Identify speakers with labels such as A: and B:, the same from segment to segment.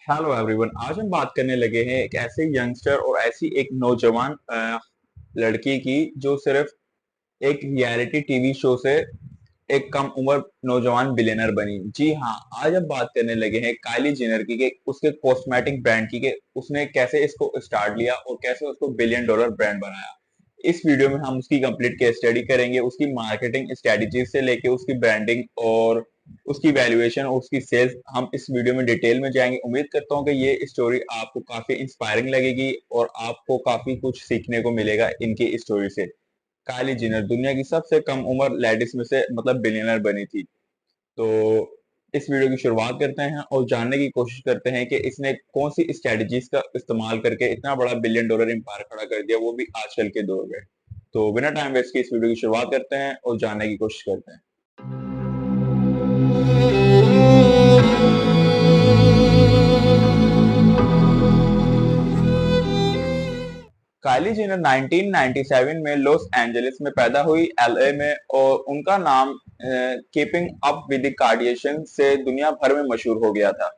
A: Hello everyone. आज हम बात करने लगे हैं एक ऐसे यंगस्टर और ऐसी एक नौजवान लड़की की जो सिर्फ एक रियलिटी टीवी शो से एक कम उम्र नौजवान बिलियनर बनी। जी हाँ, आज हम बात करने लगे हैं काइली जेनर की के उसके कॉस्मेटिक ब्रांड की के उसने कैसे इसको स्टार्ट लिया और कैसे उसको बिलियन डॉलर ब्रांड बनाया। इस वीडियो में हम उसकी कंप्लीट केस स्टडी करेंगे, उसकी मार्केटिंग स्ट्रेटजी से लेके उसकी ब्रांडिंग और उसकी वैल्यूएशन और उसकी सेल्स हम इस वीडियो में डिटेल में जाएंगे। उम्मीद करता हूँ कि ये स्टोरी आपको काफी इंस्पायरिंग लगेगी और आपको काफी कुछ सीखने को मिलेगा इनकी स्टोरी से। काइली जेनर दुनिया की सबसे कम उम्र लेडीज में से मतलब बिलियनर बनी थी। तो इस वीडियो की शुरुआत करते हैं और जानने की कोशिश करते हैं कि इसने कौन सी स्ट्रेटजीज का इस्तेमाल करके इतना बड़ा बिलियन डॉलर एम्पायर खड़ा कर दिया, वो भी आजकल के दौर में। तो बिना टाइम वेस्ट के इस वीडियो की शुरुआत करते हैं और जानने की कोशिश करते हैं। काइली जेनर 1997 में लॉस एंजलिस में पैदा हुई, एलए में, और उनका नाम कीपिंग अप विद द कार्डियशन से दुनिया भर में मशहूर हो गया था।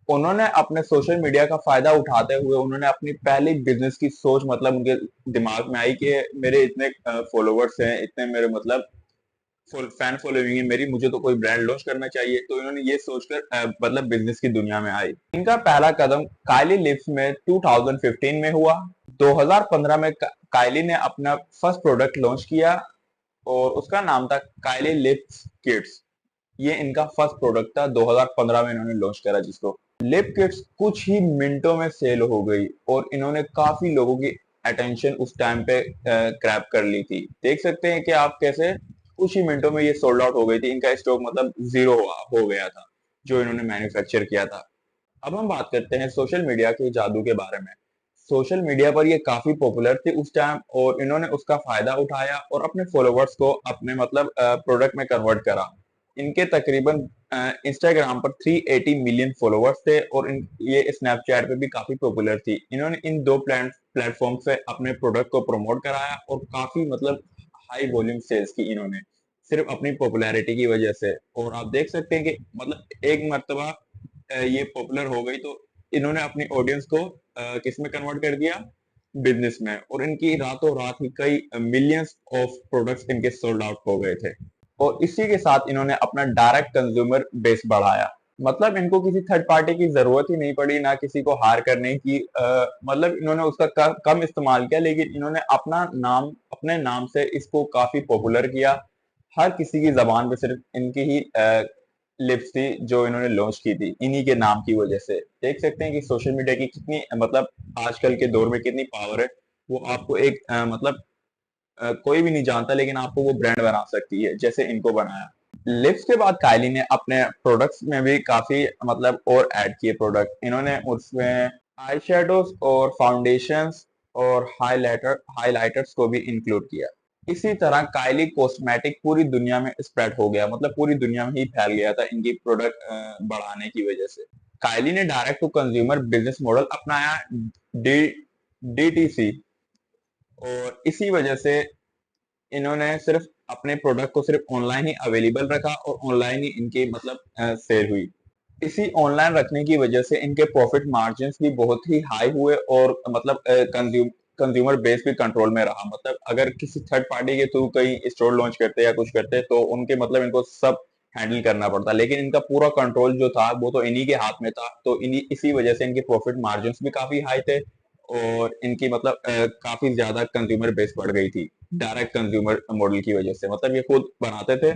A: उन्होंने अपने सोशल मीडिया का फायदा उठाते हुए उन्होंने अपनी पहली बिजनेस की सोच मतलब उनके दिमाग में आई कि मेरे इतने फॉलोवर्स हैं, इतने मेरे मतलब फैन फॉलोइंग है मेरी, मुझे तो कोई ब्रांड लॉन्च करना चाहिए। तो इन्होंने ये सोचकर मतलब बिजनेस की दुनिया में आई। इनका पहला कदम काइली लिप्स में 2015 में हुआ। 2015 में काइली ने अपना फर्स्ट प्रोडक्ट लॉन्च किया और उसका नाम था काइली लिप्स किड्स। ये इनका फर्स्ट प्रोडक्ट था, 2015 में इन्होंने लॉन्च करा जिसको। लिप किट्स कुछ ही मिनटों में सेल हो गई और इन्होंने काफी लोगों की अटेंशन उस टाइम पे क्रैप कर ली थी। देख सकते हैं कि आप कैसे कुछ ही मिनटों में ये सोल्ड आउट हो गई थी। इनका स्टॉक मतलब जीरो हो गया था जो इन्होंने मैन्युफैक्चर किया था। अब हम बात करते हैं सोशल मीडिया के जादू के बारे में। सोशल मीडिया पर ये काफी पॉपुलर थे उस टाइम और इन्होंने उसका फायदा उठाया और अपने फॉलोवर्स को अपने मतलब प्रोडक्ट में कन्वर्ट करा। इनके तकरीबन इंस्टाग्राम पर 380 मिलियन फॉलोवर्स थे और ये स्नैपचैट पे भी काफी पॉपुलर थी। इन्होंने इन दो प्लेटफॉर्म से अपने प्रोडक्ट को प्रमोट कराया और काफी मतलब हाई वॉल्यूम सेल्स की इन्होंने, सिर्फ अपनी पॉपुलैरिटी की वजह से। और आप देख सकते हैं कि मतलब एक मर्तबा ये पॉपुलर हो गई तो इन्होंने अपनी ऑडियंस को किस में कन्वर्ट कर दिया, बिजनेस में। और इनकी रातों रात ही कई मिलियंस ऑफ प्रोडक्ट्स इनके सोल्ड आउट हो गए थे। और इसी के साथ इन्होंने अपना डायरेक्ट कंज्यूमर बेस बढ़ाया। मतलब इनको किसी थर्ड पार्टी की जरूरत ही नहीं पड़ी, ना किसी को हायर करने की। मतलब इन्होंने उसका कम इस्तेमाल किया, लेकिन इन्होंने अपने नाम से इसको काफी पॉपुलर किया। हर किसी की जबान पे सिर्फ इनकी ही लिप्स थी जो इन्होंने लॉन्च की थी, इन्हीं के नाम की वजह से। देख सकते हैं कि सोशल मीडिया की कितनी मतलब आजकल के दौर में कितनी पावर है। वो आपको एक मतलब कोई भी नहीं जानता लेकिन आपको वो ब्रांड बना सकती है जैसे इनको बनाया। लिप्स के बाद काइली ने अपने प्रोडक्ट्स में भी काफी मतलब और ऐड किए प्रोडक्ट। इन्होंने उसमें आई शेडोज और फाउंडेशंस और हाइलाइटर्स को भी इंक्लूड किया। इसी तरह काइली कॉस्मेटिक पूरी दुनिया में स्प्रेड हो गया, मतलब पूरी दुनिया में ही फैल गया था इनकी प्रोडक्ट बढ़ाने की वजह से। काइली ने direct to consumer business model अपनाया, डी डीटीसी। और इसी वजह से इन्होंने सिर्फ अपने प्रोडक्ट को सिर्फ ऑनलाइन ही अवेलेबल रखा और ऑनलाइन ही इनकी मतलब सेल हुई। इसी ऑनलाइन रखने की वजह से इनके प्रॉफिट मार्जिन भी बहुत ही हाई हुए और मतलब कंज्यूमर बेस भी कंट्रोल में रहा। मतलब अगर किसी थर्ड पार्टी के थ्रू कहीं स्टोर लॉन्च करते या कुछ करते तो उनके मतलब इनको सब हैंडल करना पड़ता, लेकिन इनका पूरा कंट्रोल जो था वो तो इन्हीं के हाथ में था। तो इन्हीं इसी वजह से इनके प्रॉफिट मार्जिन भी काफी हाई थे और इनकी मतलब काफी ज्यादा कंज्यूमर बेस बढ़ गई थी डायरेक्ट कंज्यूमर मॉडल की वजह से। मतलब ये खुद बनाते थे,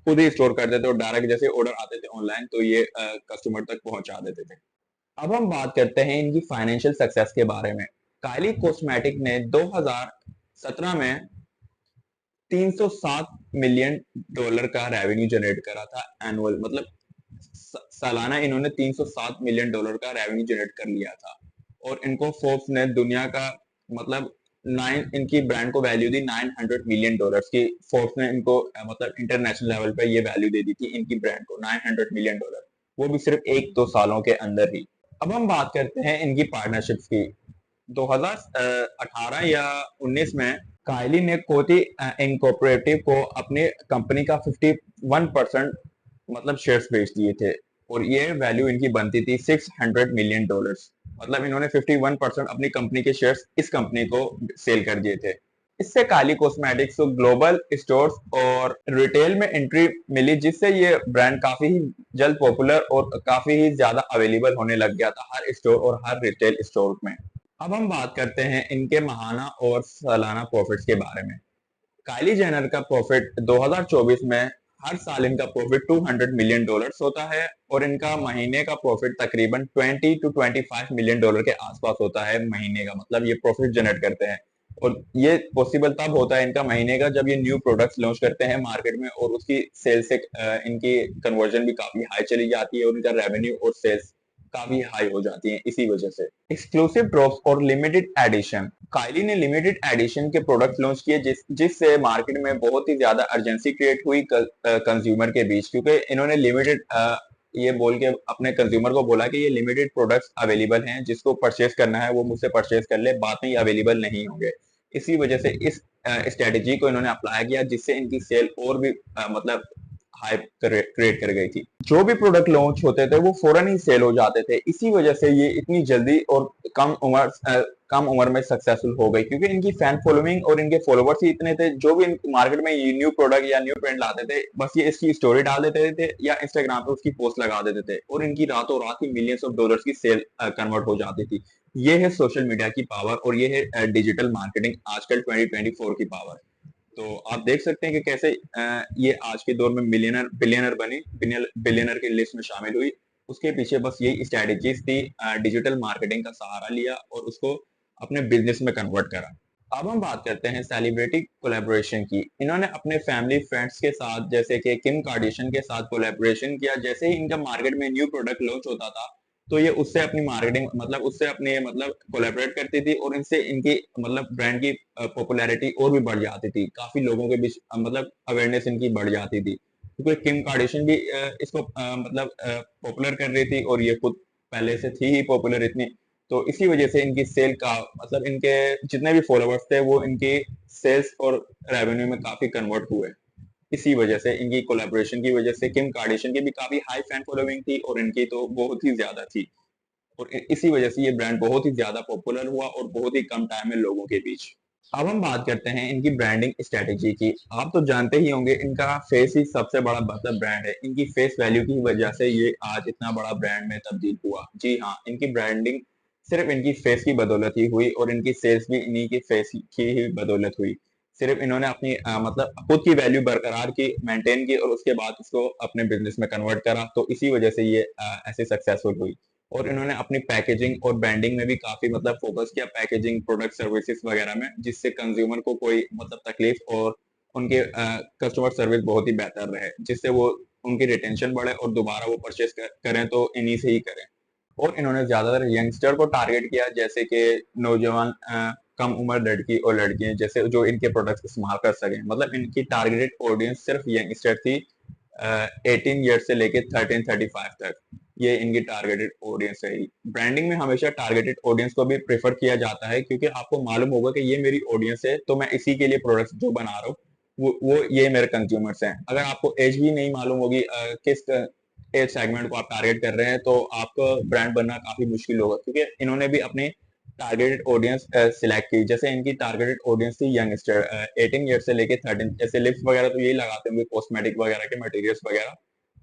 A: खुद ही स्टोर करते थे और डायरेक्ट जैसे ऑर्डर आते थे ऑनलाइन तो ये कस्टमर तक पहुंचा देते थे। अब हम बात करते हैं इनकी फाइनेंशियल सक्सेस के बारे में। काइली कॉस्मेटिक ने 2017 में 307 मिलियन डॉलर का रेवेन्यू जनरेट करा था एनुअल। मतलब सालाना इन्होंने 307 मिलियन डॉलर का रेवेन्यू जनरेट कर लिया था। और इनको फोर्ब्स ने दुनिया का मतलब नाइन इनकी ब्रांड को वैल्यू दी 900 मिलियन डॉलर्स की। फोर्ब्स ने इनको मतलब इंटरनेशनल लेवल पे ये वैल्यू दे दी थी इनकी ब्रांड को 900 मिलियन डॉलर, वो भी सिर्फ एक दो सालों के अंदर ही। अब हम बात करते हैं इनकी पार्टनरशिप्स की। 2018 या 19 में काइली ने कोटी इनकॉर्पोरेटिव को अपनी कंपनी का 51% मतलब शेयर्स बेच दिए थे। और ये वैल्यू इनकी बनती थी $600 मिलियन। मतलब इन्होंने 51% अपनी कंपनी के शेयर्स इस कंपनी को सेल कर दिए थे। इससे काली कॉस्मेटिक्स को ग्लोबल स्टोर्स और रिटेल में एंट्री मिली, जिससे ये ब्रांड काफी ही जल्द पॉपुलर और काफी ही ज्यादा अवेलेबल होने लग गया था हर स्टोर और हर रिटेल स्टोर में। अब हम बात करते हैं इनके माहाना और सालाना प्रॉफिट्स के बारे में। काइली जेनर का प्रॉफिट 2024 में हर साल इनका प्रॉफिट $200 मिलियन होता है और इनका महीने का प्रॉफिट तकरीबन $20 to $25 मिलियन के आसपास होता है महीने का। मतलब ये प्रॉफिट जनरेट करते हैं और ये पॉसिबल तब होता है इनका महीने का जब ये न्यू प्रोडक्ट्स लॉन्च करते हैं मार्केट में और उसकी सेल से इनकी कन्वर्जन भी काफी हाई चली जाती है और इनका रेवेन्यू और सेल्स काफी हाई हो जाती है। इसी वजह से एक्सक्लूसिव ड्रॉप्स और लिमिटेड एडिशन, काइली ने लिमिटेड एडिशन के प्रोडक्ट लॉन्च किए जिससे मार्केट में बहुत ही ज्यादा अर्जेंसी क्रिएट हुई कंज्यूमर के बीच, क्योंकि इन्होंने लिमिटेड ये बोल के अपने कंज्यूमर को बोला कि ये लिमिटेड प्रोडक्ट्स अवेलेबल हैं, जिसको परचेस करना है वो मुझसे परचेस कर ले, बाद में ये अवेलेबल नहीं होंगे। इसी वजह से इस स्ट्रेटेजी को इन्होंने अप्लाई किया जिससे इनकी सेल और भी मतलब हाइप क्रिएट कर गई थी। जो भी प्रोडक्ट लॉन्च होते थे वो फौरन ही सेल हो जाते थे। इसी वजह से ये इतनी जल्दी और कम उम्र में सक्सेसफुल हो गई, क्योंकि इनकी फैन फॉलोइंग और इनके फॉलोवर्स ही इतने थे। जो भी मार्केट में ये न्यू प्रोडक्ट या न्यू ट्रेंड लाते थे बस ये इसकी स्टोरी डाल देते थे या इंस्टाग्राम पे उसकी पोस्ट लगा देते थे और इनकी रातों रात ही मिलियंस ऑफ डॉलर्स की सेल कन्वर्ट हो जाती थी। ये है सोशल मीडिया की पावर और ये है डिजिटल मार्केटिंग आजकल 2024 की पावर। तो आप देख सकते हैं कि कैसे ये आज के दौर में मिलियनर बिलियनर बनी, बिलियनर की लिस्ट में शामिल हुई। उसके पीछे बस यही स्ट्रेटेजीज थी, डिजिटल मार्केटिंग का सहारा लिया और उसको अपने बिजनेस में कन्वर्ट करा। अब हम बात करते हैं सेलिब्रिटी कोलैबोरेशन की। इन्होंने अपने फैमिली फ्रेंड्स के साथ जैसे कि किम कार्डिशन के साथ कोलैबोरेशन किया। जैसे ही इनका मार्केट में न्यू प्रोडक्ट लॉन्च होता था तो ये उससे अपनी मार्केटिंग मतलब उससे अपने मतलब कोलैबोरेट करती थी और इनसे इनकी मतलब ब्रांड की पॉपुलैरिटी और भी बढ़ जाती थी। काफी लोगों के बीच मतलब अवेयरनेस इनकी बढ़ जाती थी, क्योंकि किम कार्डिशन भी इसको मतलब पॉपुलर कर रही थी और ये खुद पहले से थी ही पॉपुलर इतनी। तो इसी वजह से इनकी सेल का मतलब इनके जितने भी फॉलोवर्स थे वो इनकी सेल्स और रेवेन्यू में काफी कन्वर्ट हुए। इसी वजह से इनकी कोलैबोरेशन की वजह से किम कार्डिशन की भी काफी हाई फैन फॉलोइंग थी और इनकी तो बहुत ही ज्यादा थी और इसी वजह से ये ब्रांड बहुत ही ज्यादा पॉपुलर हुआ और बहुत ही कम टाइम में लोगों के बीच। अब हम बात करते हैं इनकी ब्रांडिंग स्ट्रेटेजी की। आप तो जानते ही होंगे इनका फेस ही सबसे बड़ा मतलब ब्रांड है। इनकी फेस वैल्यू की वजह से ये आज इतना बड़ा ब्रांड में तब्दील हुआ। जी हाँ, इनकी ब्रांडिंग सिर्फ इनकी फेस की बदौलत ही हुई और इनकी सेल्स भी इन्हीं की फेस की ही बदौलत हुई। सिर्फ इन्होंने अपनी मतलब खुद की वैल्यू बरकरार की, मेंटेन की और उसके बाद उसको अपने बिजनेस में कन्वर्ट करा। तो इसी वजह से ये ऐसे सक्सेसफुल हुई। और इन्होंने अपनी पैकेजिंग और ब्रांडिंग में भी काफी मतलब फोकस किया, पैकेजिंग, प्रोडक्ट, सर्विसेज वगैरह में, जिससे कंज्यूमर को कोई मतलब तकलीफ और उनके कस्टमर सर्विस बहुत ही बेहतर रहे, जिससे वो उनकी रिटेंशन बढ़े और दोबारा वो परचेस करें तो इन्हीं से ही करें। और इन्होंने ज्यादातर यंगस्टर को टारगेट किया, जैसे कि नौजवान कम उम्र लड़की और लड़कियां जैसे जो इनके प्रोडक्ट्स इस्तेमाल कर सकें। मतलब इनकी टारगेटेड ऑडियंस सिर्फ यंगस्टर थी, 18 ईयर्स से लेके 13-35 तक। ये इनकी टारगेटेड ऑडियंस रही। ब्रांडिंग में हमेशा टारगेटेड ऑडियंस को भी प्रेफर किया जाता है, क्योंकि आपको मालूम होगा कि ये मेरी ऑडियंस है तो मैं इसी के लिए प्रोडक्ट्स जो बना रहा हूँ वो ये मेरे कंज्यूमर्स हैं। अगर आपको एज भी नहीं मालूम होगी किस एज सेगमेंट को आप टारगेट कर रहे हैं तो आपका ब्रांड बनना काफी मुश्किल होगा, क्योंकि इन्होंने भी अपनी टारगेटेड ऑडियंस सिलेक्ट की। जैसे इनकी टारगेटेड ऑडियंस थी यंगस्टर, 18 ईयर से लेके 13। जैसे लिप्स वगैरह तो यही लगाते होंगे, कॉस्मेटिक वगैरह के मटेरियल्स वगैरह।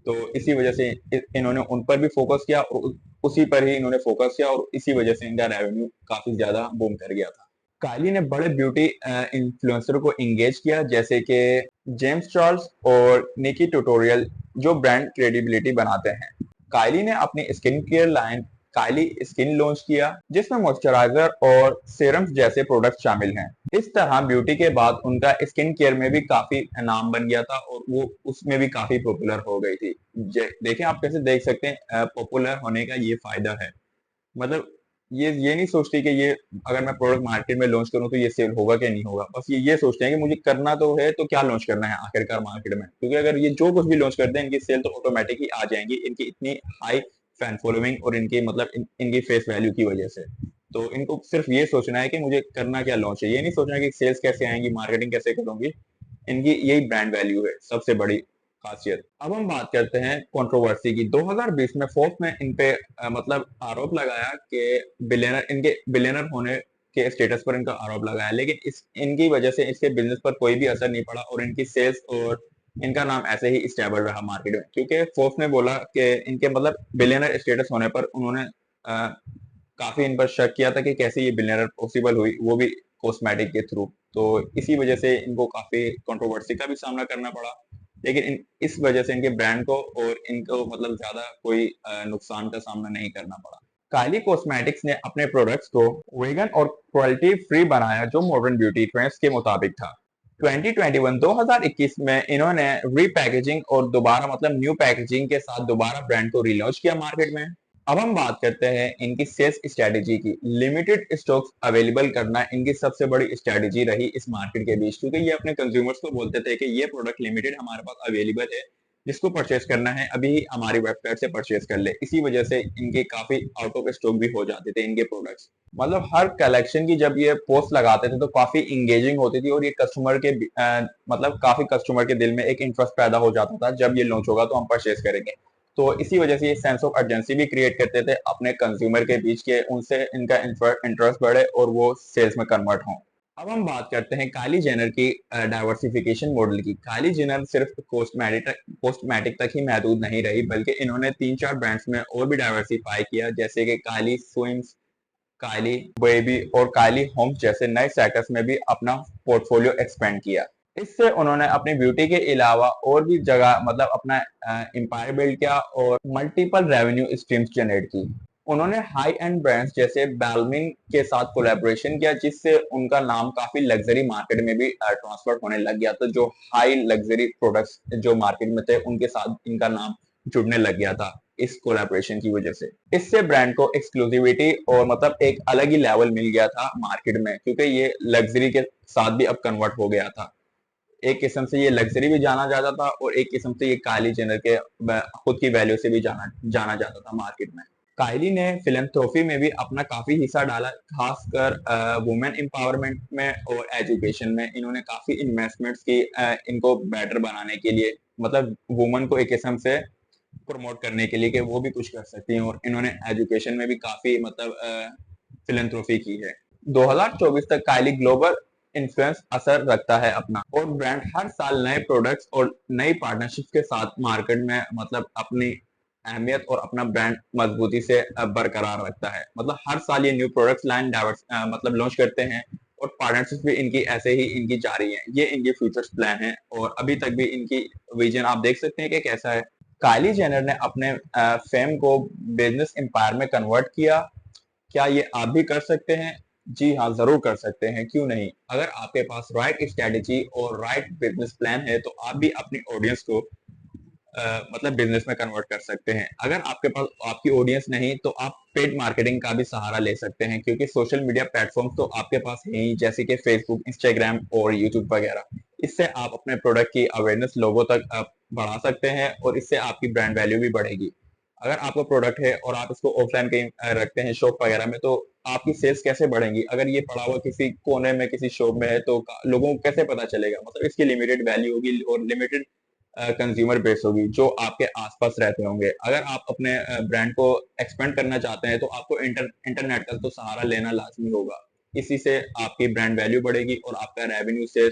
A: तो इसी वजह से इन्होंने उन पर भी फोकस किया और उसी पर ही इन्होंने फोकस किया और इसी वजह से इनका रेवेन्यू काफी ज्यादा बूम कर गया था। काइली ने बड़े ब्यूटी इन्फ्लुएंसर को एंगेज किया, जैसे कि जेम्स चार्ल्स और निकी ट्यूटोरियल, जो ब्रांड क्रेडिबिलिटी बनाते हैं। काइली ने अपनी स्किन केयर लाइन काइली स्किन लॉन्च किया, जिसमें मॉइस्चराइजर और सीरम्स जैसे प्रोडक्ट शामिल हैं। इस तरह ब्यूटी के बाद उनका स्किन केयर में भी काफी नाम बन गया था और वो उसमें भी काफी पॉपुलर हो गई थी। देखें, आप कैसे देख सकते हैं पॉपुलर होने का ये फायदा है। मतलब ये नहीं सोचती कि ये अगर मैं प्रोडक्ट मार्केट में लॉन्च करूं तो ये सेल होगा कि नहीं होगा। बस ये सोचते हैं कि मुझे करना तो है तो क्या लॉन्च करना है आखिरकार मार्केट में, क्योंकि अगर ये जो कुछ भी लॉन्च करते हैं इनकी सेल तो ऑटोमेटिक ही आ जाएंगी, इनकी इतनी हाई फैन फॉलोइंग और इनकी मतलब इनकी फेस वैल्यू की वजह से। तो इनको सिर्फ ये सोचना है कि मुझे करना क्या लॉन्च है, ये नहीं सोचना कि सेल्स कैसे आएंगी, मार्केटिंग कैसे करूंगी। इनकी यही ब्रांड वैल्यू है सबसे बड़ी। खासियत। अब हम बात करते हैं कंट्रोवर्सी की। 2020 में फोर्ब्स ने इन पे मतलब आरोप लगाया कि इनके बिलियनर होने के स्टेटस पर इनका आरोप लगाया, लेकिन इस इनकी वजह से इसके बिजनेस पर कोई भी असर नहीं पड़ा और इनकी सेल्स और इनका नाम ऐसे ही स्टेबल रहा मार्केट में, क्योंकि फोर्ब्स ने बोला कि इनके मतलब बिलियनर स्टेटस होने पर उन्होंने काफी इन पर शक किया था कि कैसे ये बिलियनर पॉसिबल हुई, वो भी कॉस्मेटिक के थ्रू। तो इसी वजह से इनको काफी कंट्रोवर्सी का भी सामना करना पड़ा, लेकिन इस वजह से इनके ब्रांड को और इनको मतलब ज्यादा कोई नुकसान का सामना नहीं करना पड़ा। काइली कॉस्मेटिक्स ने अपने प्रोडक्ट्स को वेगन और क्वालिटी फ्री बनाया, जो मॉडर्न ब्यूटी ट्रेंड्स के मुताबिक था। 2021 में इन्होंने रीपैकेजिंग और दोबारा मतलब न्यू पैकेजिंग के साथ दोबारा ब्रांड को रिलॉन्च किया मार्केट में। अब हम बात करते हैं इनकी सेल्स स्ट्रेटेजी की। लिमिटेड स्टॉक्स अवेलेबल करना इनकी सबसे बड़ी स्ट्रेटेजी रही इस मार्केट के बीच, क्योंकि ये अपने कंज्यूमर्स को बोलते थे कि ये प्रोडक्ट लिमिटेड हमारे पास अवेलेबल है, जिसको परचेस करना है अभी हमारी वेबसाइट से परचेस कर ले। इसी वजह से इनके काफी आउट ऑफ स्टॉक भी हो जाते थे इनके प्रोडक्ट्स। मतलब हर कलेक्शन की जब ये पोस्ट लगाते थे तो काफी इंगेजिंग होती थी और ये मतलब काफी कस्टमर के दिल में एक इंटरेस्ट पैदा हो जाता था, जब ये लॉन्च होगा तो हम परचेस करेंगे। तो इसी वजह से ये सेंस ऑफ अर्जेंसी भी क्रिएट करते थे अपने कंज्यूमर के बीच के, उनसे इनका इंटरेस्ट बढ़े और वो सेल्स में कन्वर्ट हों। अब हम बात करते हैं काइली जेनर की डाइवर्सिफिकेशन मॉडल की। काइली जेनर सिर्फ कॉस्मेटिक तक ही महदूद नहीं रही, बल्कि इन्होंने 3-4 ब्रांड्स में और भी डाइवर्सिफाई किया, जैसे कि काइली स्विम्स, काइली बेबी और काइली होम्स जैसे नए सेक्टर्स में भी अपना पोर्टफोलियो एक्सपेंड किया। इससे उन्होंने अपनी ब्यूटी के अलावा और भी जगह मतलब अपना एम्पायर बिल्ड किया और मल्टीपल रेवेन्यू स्ट्रीम्स जनरेट की। उन्होंने हाई एंड ब्रांड्स जैसे बैलमिन के साथ कोलैबोरेशन किया, जिससे उनका नाम काफी लग्जरी मार्केट में भी ट्रांसफर होने लग गया। तो जो हाई लग्जरी प्रोडक्ट्स जो मार्केट में थे उनके साथ इनका नाम जुड़ने लग गया था इस कोलैबोरेशन की वजह से। इससे ब्रांड को एक्सक्लूसिविटी और मतलब एक अलग ही लेवल मिल गया था मार्केट में, क्योंकि ये लग्जरी के साथ भी अब कन्वर्ट हो गया था। एक किस्म से ये लग्जरी भी जाना जाता था और एक किस्म से ये काइली जेनर के खुद की वैल्यू से भी जाना जाना जाता था मार्केट में। काइली ने फिलैंथ्रोपी में भी अपना काफी हिस्सा डाला, खासकर वुमेन एम्पावरमेंट में और एजुकेशन में। इन्होंने काफी इन्वेस्टमेंट्स की इनको बेटर बनाने के लिए, मतलब वुमन को एक किस्म से प्रमोट करने के लिए कि वो भी कुछ कर सकती हैं, और इन्होंने एजुकेशन में भी काफी मतलब फिलैंथ्रोपी की है। 2024 तक काइली ग्लोबल इन्फ्लुएंस असर रखता है अपना, और ब्रांड हर साल नए प्रोडक्ट्स और नई पार्टनरशिप के साथ मार्केट में मतलब अपनी अहमियत और अपना ब्रांड मजबूती से बरकरार रखता है। मतलब हर साल ये न्यू प्रोडक्ट्स लाइन मतलब लॉन्च करते हैं, और पार्टनरशिप भी इनकी ऐसे ही इनकी जारी है। ये इनके फ्यूचर्स प्लान है और अभी तक भी इनकी विजन आप देख सकते हैं कि कैसा है। काइली जेनर ने अपने फेम को बिजनेस एम्पायर में कन्वर्ट किया। क्या ये आप भी कर सकते हैं? जी हाँ, जरूर कर सकते हैं, क्यों नहीं। अगर आपके पास राइट स्ट्रेटेजी और राइट बिजनेस प्लान है तो आप भी अपनी ऑडियंस को मतलब बिजनेस में कन्वर्ट कर सकते हैं। अगर आपके पास आपकी ऑडियंस नहीं तो आप पेड मार्केटिंग का भी सहारा ले सकते हैं, क्योंकि सोशल मीडिया प्लेटफॉर्म तो आपके पास है ही, जैसे कि फेसबुक, इंस्टाग्राम और यूट्यूब वगैरह। इससे आप अपने प्रोडक्ट की अवेयरनेस लोगों तक बढ़ा सकते हैं और इससे आपकी ब्रांड वैल्यू भी बढ़ेगी। अगर आपका प्रोडक्ट है और आप इसको ऑफलाइन कहीं रखते हैं शॉप वगैरह में, तो आपकी सेल्स कैसे बढ़ेंगी? अगर ये पड़ा हुआ किसी कोने में किसी शॉप में है तो लोगों को कैसे पता चलेगा? मतलब इसकी लिमिटेड वैल्यू होगी और लिमिटेड कंज्यूमर बेस होगी जो आपके आसपास रहते होंगे। अगर आप अपने ब्रांड को एक्सपेंड करना चाहते हैं तो आपको इंटरनेट का तो सहारा लेना लाजमी होगा। इसी से आपकी ब्रांड वैल्यू बढ़ेगी और आपका रेवेन्यू से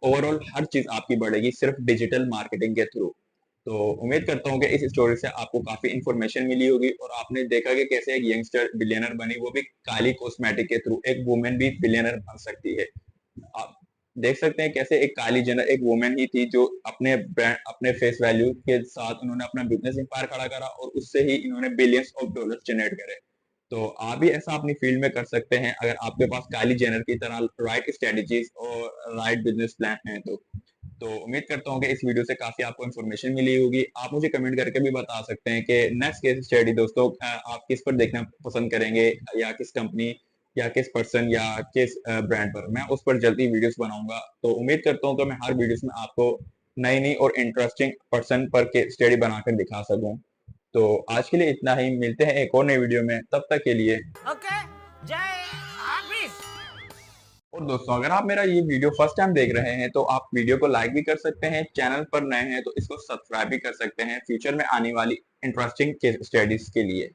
A: ओवरऑल हर चीज आपकी बढ़ेगी, सिर्फ डिजिटल मार्केटिंग के थ्रू। तो उम्मीद करता हूँ कि इस स्टोरी से आपको काफी इंफॉर्मेशन मिली होगी और आपने देखा कि कैसे एक यंगस्टर बिलियनर बनी, वो भी काली कॉस्मेटिक के थ्रू। एक वुमेन भी बिलियनर बन सकती है। आप देख सकते हैं कैसे एक काली जेनर एक वुमेन ही थी जो अपने ब्रांड अपने फेस वैल्यू के साथ उन्होंने अपना बिजनेस एम्पायर खड़ा करा और उससे ही इन्होंने बिलियंस ऑफ डॉलर्स जनरेट करे। तो आप भी ऐसा अपनी फील्ड में कर सकते हैं अगर आपके पास काली जेनर की तरह राइट स्ट्रेटेजीज और राइट बिजनेस प्लान है तो उम्मीद करता हूँ कि इस वीडियो से काफी आपको इन्फॉर्मेशन मिली होगी। आप मुझे कमेंट करके भी बता सकते हैं कि नेक्स्ट केस स्टडी दोस्तों आप किस पर देखना पसंद करेंगे, या किस कंपनी या किस पर्सन या किस ब्रांड पर। मैं उस पर जल्दी वीडियोस बनाऊंगा। तो उम्मीद करता हूँ कि मैं हर वीडियोस में आपको नई नई और इंटरेस्टिंग पर्सन पर केस स्टडी बनाकर दिखा सकूं। तो आज के लिए इतना ही, मिलते हैं एक और नई वीडियो में, तब तक के लिए
B: ओके, जय हाफिज।
A: और दोस्तों अगर आप मेरा ये वीडियो फर्स्ट टाइम देख रहे हैं तो आप वीडियो को लाइक भी कर सकते हैं, चैनल पर नए हैं तो इसको सब्सक्राइब भी कर सकते हैं फ्यूचर में आने वाली इंटरेस्टिंग केस स्टडीज के लिए।